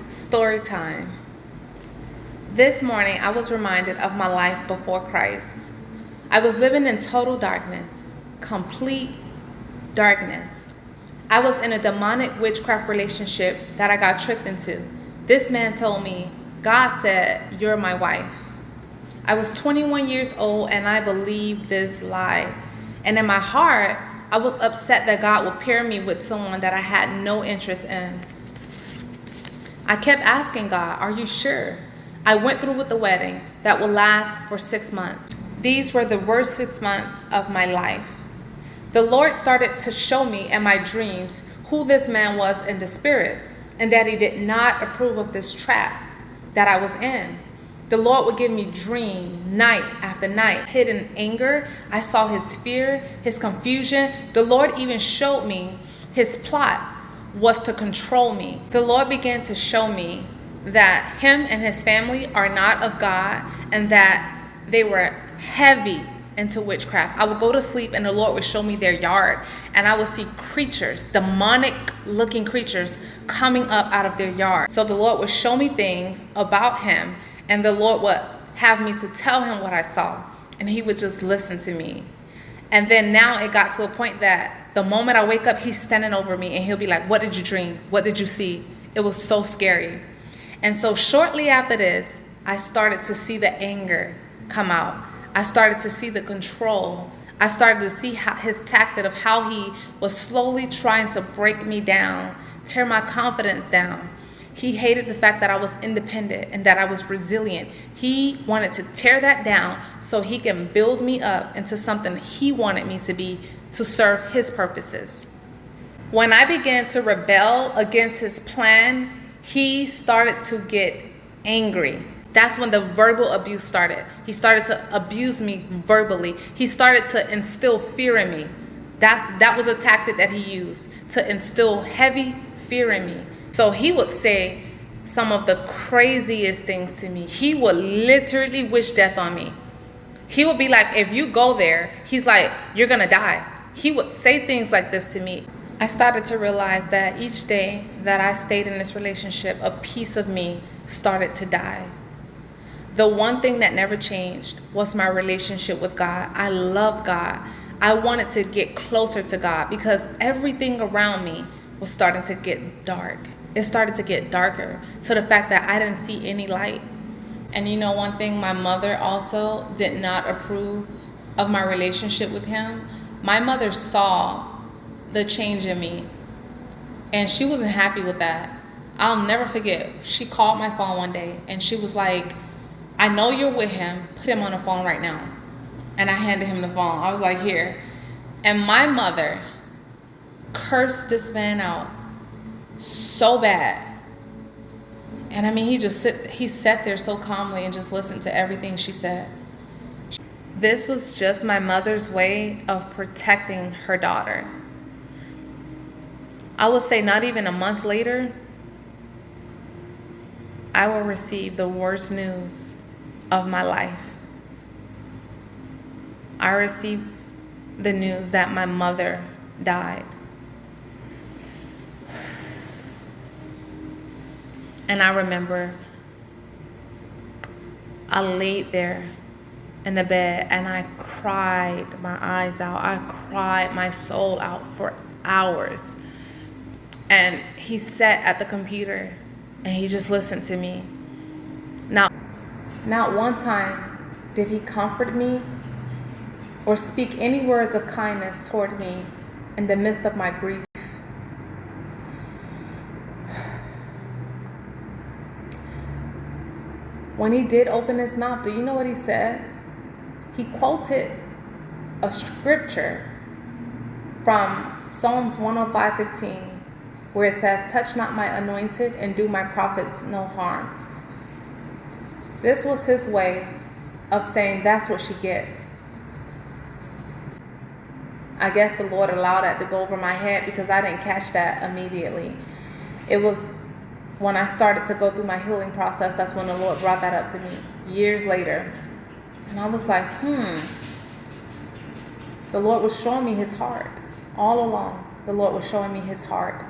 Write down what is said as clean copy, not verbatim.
Story time. This morning, I was reminded of my life before Christ. I was living in total darkness, complete darkness. I was in a demonic witchcraft relationship that I got tricked into. This man told me, God said, "You're my wife." I was 21 years old and I believed this lie. And in my heart, I was upset that God would pair me with someone that I had no interest in. I kept asking God, "Are you sure?" I went through with the wedding that will last for 6 months. These were the worst 6 months of my life. The Lord started to show me in my dreams who this man was in the spirit, and that he did not approve of this trap that I was in. The Lord would give me dream night after night. Hidden anger, I saw his fear, his confusion. The Lord even showed me his plot was to control me. The Lord began to show me that him and his family are not of God, and that they were heavy into witchcraft. I would go to sleep and the Lord would show me their yard, and I would see creatures, demonic looking creatures, coming up out of their yard. So the Lord would show me things about him, and the Lord would have me to tell him what I saw, and he would just listen to me. And then now it got to a point that the moment I wake up, he's standing over me and he'll be like, "What did you dream? What did you see?" It was so scary. And so shortly after this, I started to see the anger come out. I started to see the control. I started to see his tactic of how he was slowly trying to break me down, tear my confidence down. He hated the fact that I was independent and that I was resilient. He wanted to tear that down so he can build me up into something he wanted me to be, to serve his purposes. When I began to rebel against his plan, he started to get angry. That's when the verbal abuse started. He started to abuse me verbally. He started to instill fear in me. That was a tactic that he used, to instill heavy fear in me. So he would say some of the craziest things to me. He would literally wish death on me. He would be like, "If you go there," he's like, "you're gonna die." He would say things like this to me. I started to realize that each day that I stayed in this relationship, a piece of me started to die. The one thing that never changed was my relationship with God. I loved God. I wanted to get closer to God because everything around me was starting to get dark. It started to get darker to the fact that I didn't see any light. And you know, one thing, my mother also did not approve of my relationship with him. My mother saw the change in me, and she wasn't happy with that. I'll never forget, she called my phone one day and she was like, "I know you're with him, put him on the phone right now." And I handed him the phone. I was like, "Here." And my mother cursed this man out so bad. And I mean, he sat there so calmly and just listened to everything she said. This was just my mother's way of protecting her daughter. I would say not even a month later, I will receive the worst news of my life. I received the news that my mother died. And I remember I laid there in the bed and I cried my eyes out. I cried my soul out for hours. And he sat at the computer and he just listened to me. Not one time did he comfort me or speak any words of kindness toward me in the midst of my grief. When he did open his mouth, do you know what he said? He quoted a scripture from Psalms 105:15, where it says, "Touch not my anointed and do my prophets no harm." This was his way of saying, "That's what she get." I guess the Lord allowed that to go over my head because I didn't catch that immediately. It was when I started to go through my healing process, that's when the Lord brought that up to me years later. And I was like, The lord was showing me his heart all along. The Lord was showing me his heart.